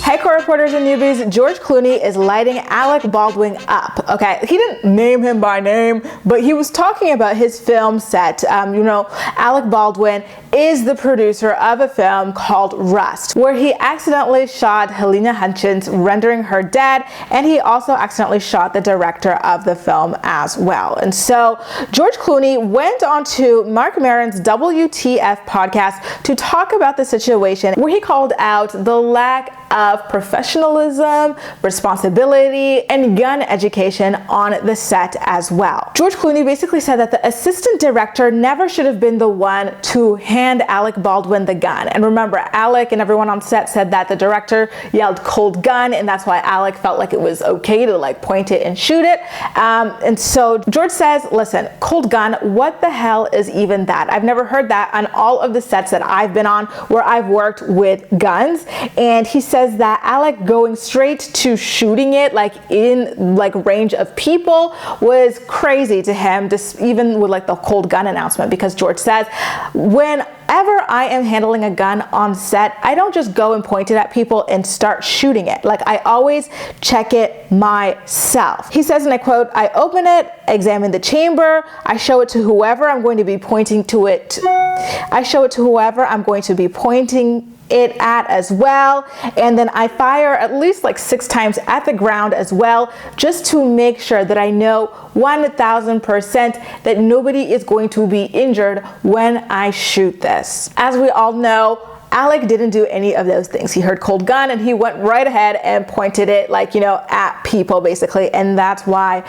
Hey co-reporters and newbies, George Clooney is lighting Alec Baldwin up, okay? He didn't name him by name, but he was talking about his film set. Alec Baldwin is the producer of a film called Rust, where he accidentally shot Helena Hutchins, rendering her dead, and he also accidentally shot the director of the film as well. And so George Clooney went on to Mark Maron's WTF podcast to talk about the situation, where he called out the lack of professionalism, responsibility, and gun education on the set as well. George Clooney basically said that the assistant director never should have been the one to hand Alec Baldwin the gun. And remember, Alec and everyone on set said that the director yelled "cold gun," and that's why Alec felt like it was okay to point it and shoot it. And so George says, listen, cold gun, what the hell is even that? I've never heard that on all of the sets that I've been on where I've worked with guns. And he says that Alec going straight to shooting it in range of people was crazy to him, just even with the cold gun announcement, because George says, whenever I am handling a gun on set, I don't just go and point it at people and start shooting it. I always check it myself. He says, and I quote, I open it, examine the chamber, I show it to whoever I'm going to be pointing to it. I show it to whoever I'm going to be pointing it at as well, and then I fire at least 6 times at the ground as well, just to make sure that I know 1000% that nobody is going to be injured when I shoot this. As we all know, Alec didn't do any of those things. He heard cold gun and he went right ahead and pointed it at people basically, and that's why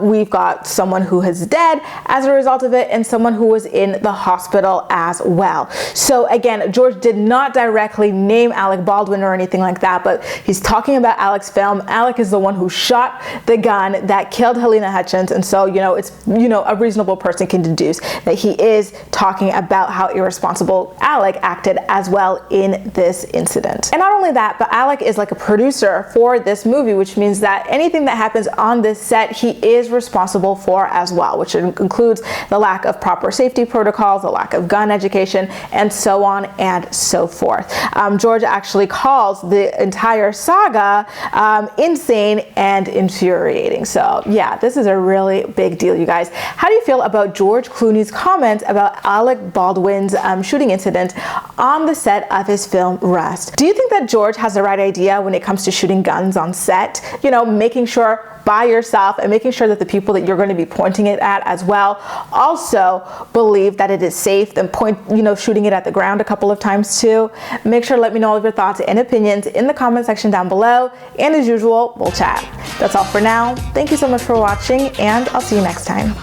we've got someone who is dead as a result of it and someone who was in the hospital as well. So again, George did not directly name Alec Baldwin or anything like that, but he's talking about Alec's film. Alec is the one who shot the gun that killed Helena Hutchins, and so it's a reasonable person can deduce that he is talking about how irresponsible Alec acted as well in this incident. And not only that, but Alec is a producer for this movie, which means that anything that happens on this set, he is responsible for as well, which includes the lack of proper safety protocols, the lack of gun education, and so on and so forth. George actually calls the entire saga insane and infuriating. So yeah, this is a really big deal, you guys. How do you feel about George Clooney's comments about Alec Baldwin's shooting incident on the set of his film Rust? Do you think that George has the right idea when it comes to shooting guns on set? Making sure by yourself and making sure that the people that you're going to be pointing it at as well also believe that it is safe, and shooting it at the ground a couple of times too. Make sure to let me know all of your thoughts and opinions in the comment section down below, and as usual, we'll chat. That's all for now. Thank you so much for watching, and I'll see you next time.